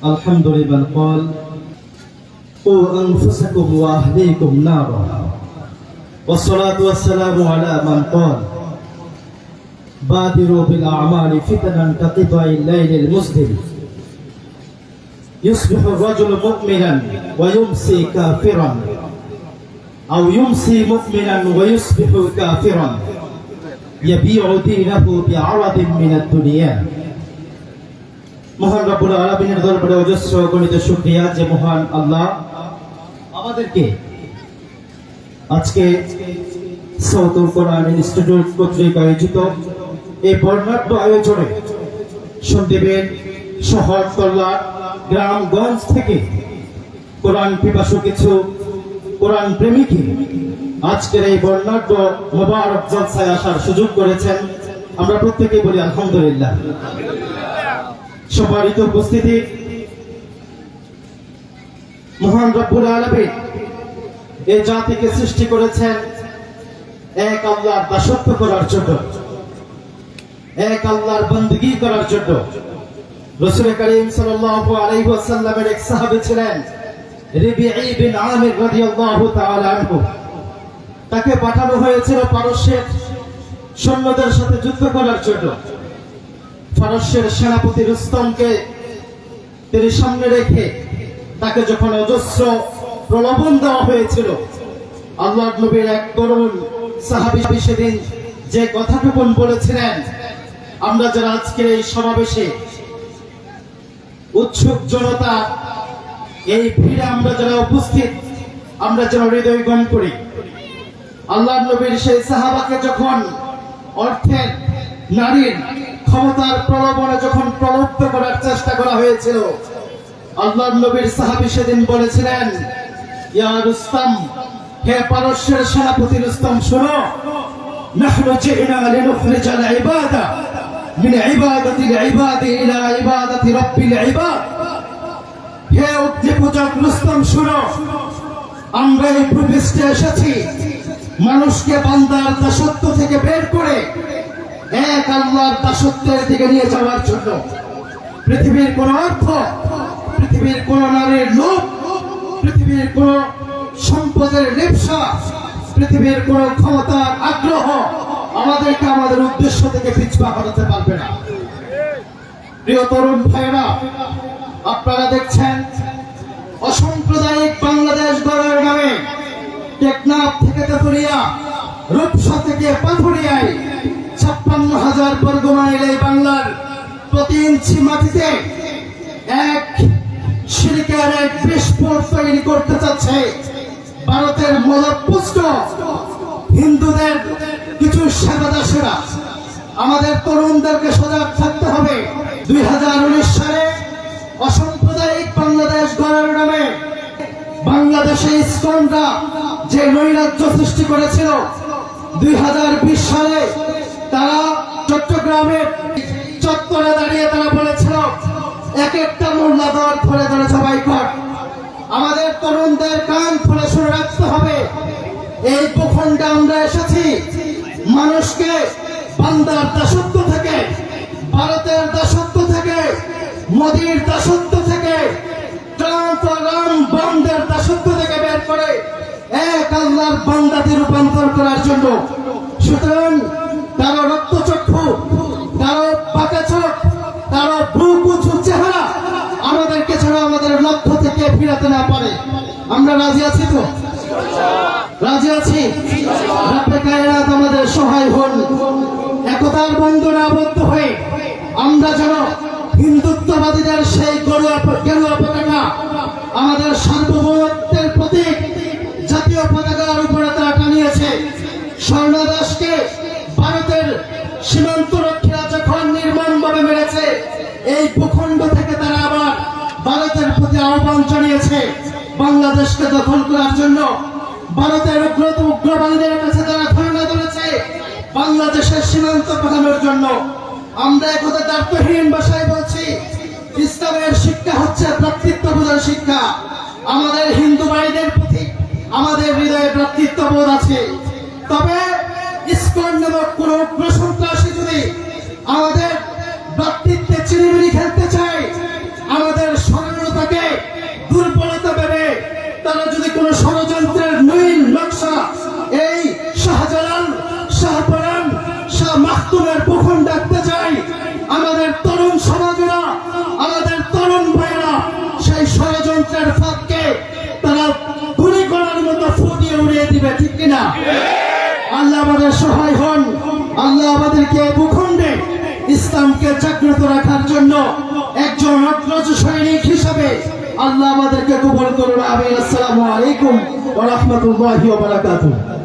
الحمد لمن قال قوا أنفسكم وأهليكم نارا والصلاة والسلام على من قال بادروا بالأعمال فتنا كقطع الليل المظلم يصبح الرجل مؤمنا ويمسي كافرا أو يمسي مؤمنا ويصبح كافرا يبيع دينه بعرض من الدنيا। মহান রব্বুল আলামিনের দরবারে অজস্র গণিত শুকরিয়া যে মহান আল্লাহ আমাদেরকে আজকে সাউথুল কোরআন ইনস্টিটিউট কর্তৃক আয়োজিত এই বর্ণাঢ্য আয়োজনে সন্দ্বীপের শহর তল্লা গ্রামগঞ্জ থেকে কোরআন পিপাসু কিছু কোরআন প্রেমিকই আজকের এই বর্ণাঢ্য মোবারক জলসায় আসার সুযোগ করেছেন। আমরা প্রত্যেকেই বলি আলহামদুলিল্লাহ। সম্মানিত উপস্থিতি, মহান রব্বুল আলামিন এই জাতিকে সৃষ্টি করেছেন এক আল্লাহর দাসত্ব করার জন্য, এক আল্লাহর বندگی করার জন্য। রাসূল করিম সাল্লাল্লাহু আলাইহি ওয়াসাল্লামের এক সাহাবী ছিলেন রবিঈ বিন আমির রাদিয়াল্লাহু তাআলা আনহু। তাকে পাঠানো হয়েছিল পারস্যের সৈন্যদের সাথে যুদ্ধ করার জন্য। পারস্যের সেনাপতি রুস্তমকে তিনি সামনে রেখে তাকে যখন অজস্র প্রলোভন দেওয়া হয়েছিল, আল্লাহর নবীর এক তরুণ সাহাবী সেদিন যে কথাটুকুন বলেছিলেন, আমরা যারা আজকের এই সমাবেশে উৎসুক জনতা, এই ভিড়ে আমরা যারা উপস্থিত, আমরা যেন হৃদয়ঙ্গম করি। আল্লাহর নবীর সেই সাহাবাকে যখন অর্থের, নারীর, ক্ষমতার প্রলোভনে যখন প্রলুব্ধ করার চেষ্টা করা হয়েছিল, আল্লাহর নবীর সাহাবী সেদিন বলেছিলেন, ইয়া রুস্তম, হে পারস্যের সেনাপতি রুস্তম, শোনো, নাহনু জিনা লিনুখরিজাল ইবাদা মিন ইবাদাতিল ইবাদি ইলা ইবাদাতি রাব্বিল ইবাদ। হে অগ্নি পূজক রুস্তম, শোনো, আমরা এই ভূপৃষ্ঠে এসেছি মানুষকে বান্দার দাসত্ব থেকে বের করে এক আল্লাহর দাসত্বের দিকে নিয়ে যাওয়ার জন্য। পৃথিবীর কোন অর্থ, পৃথিবীর কোন নারীর লোভ, পৃথিবীর কোন সম্পদের লিপ্সা, পৃথিবীর কোন ক্ষমতার আগ্রহ আমাদেরকে আমাদের উদ্দেশ্য থেকে পিছপা হটাতে পারবে না। প্রিয় তরুণ ভাইরা, আপনারা দেখছেন অসাম্প্রদায়িক বাংলাদেশ গড়ার নামে টেকনাফ থেকে তেতুলিয়া, রূপসা থেকে পাথুরিয়ায় 56,000 বর্গ মাইল এই বাংলার প্রতি ইঞ্চি মাটিতে এক শিরকের এক বিস্ফোট তৈরি করতে চাচ্ছে ভারতের মদপুষ্ট হিন্দুদের কিছু সেবাদাসেরা। আমাদের তরুণদেরকে সজাগ থাকতে হবে। 2019 সালে অসাম্প্রদায়িক বাংলাদেশ গড়ার নামে বাংলাদেশে ইসকনরা যে নৈরাজ্য সৃষ্টি করেছিল, 2020 সালে তারা চট্টগ্রামের চত্বরে দাঁড়িয়ে তারা বলেছিল, এক একটা মোল্লা দর ধরে ধরে সবাই কর। আমাদের তরুণদের কান খুলে শুনে রাখতে হবে, এই ভূখণ্ডে আমরা এসেছি মানুষকে বান্দার দাসত্ব থেকে, ভারতের দাসত্ব থেকে, মোদির দাসত্ব থেকে, ট্রাম্প বন্দের দাসত্ব থেকে বের করে এক আল্লাহর বান্দাতে রূপান্তর করার জন্য। সুতরাং কারো রক্তচক্ষু, কারো পাকা চোখ, কারো ভ্রুকুচু চেহারা আমাদেরকে ছাড়া আমাদের লক্ষ্য থেকে ফিরাতে না পারে। আমরা রাজি আছি তো? রাজি আছি? রব্বে কায়নাত আমাদের সহায় হন। একতার বন্ধনে আবদ্ধ হয়ে আমরা যেন হিন্দুত্ববাদীদের সেই গেরুয়া পতাকা, আমাদের সার্বভৌমত্বের প্রতীক জাতীয় পতাকার উপরে তারা টানিয়েছে। স্বর্ণদাসকে ভারতের সীমান্ত রক্ষীরা যখন নির্মমভাবে মেরেছে, এই ভূখণ্ড থেকে তারা আবার ভারতের প্রতি আহ্বান জানিয়েছে বাংলাদেশকে দখল করার জন্য। ভারতের উগ্রবাদীদের কাছে তারা ধর্ণা ধরেছে বাংলাদেশের সীমান্ত পাঠানোর জন্য। আমরা একথা দায়িত্বহীন ভাষায় বলছি, ইসলামের শিক্ষা হচ্ছে ভ্রাতৃত্ববোধের শিক্ষা। আমাদের হিন্দু ভাইদের প্রতি আমাদের হৃদয়ে ভ্রাতৃত্ববোধ আছে। তবে ইসকন নামক কোন উগ্র সন্ত্রাসী যদি আমাদের ভ্রাতৃত্বে চিনিমিনি খেলতে চায়, আমাদের স্মরণ শাহপরান শাহ মাখতুমের পুখন ডাকতে চাই। আমাদের তরুণ সমাজেরা, আমাদের তরুণ ভাইয়েরা সেই ষড়যন্ত্রের ফাঁদকে তারা গুলি করার মতো ফুটিয়ে উড়িয়ে দিবে, ঠিক কিনা? আল্লাহ আমাদের সহায় হন। আল্লাহ আমাদেরকে ভূখণ্ডে ইসলামকে জাগ্রত রাখার জন্য একজন অগ্রজ সৈনিক হিসাবে আল্লাহ আমাদেরকে কবুল করুন। আমিন। আসসালামু আলাইকুম ওয়া রাহমাতুল্লাহি ওয়া বারাকাতুহু।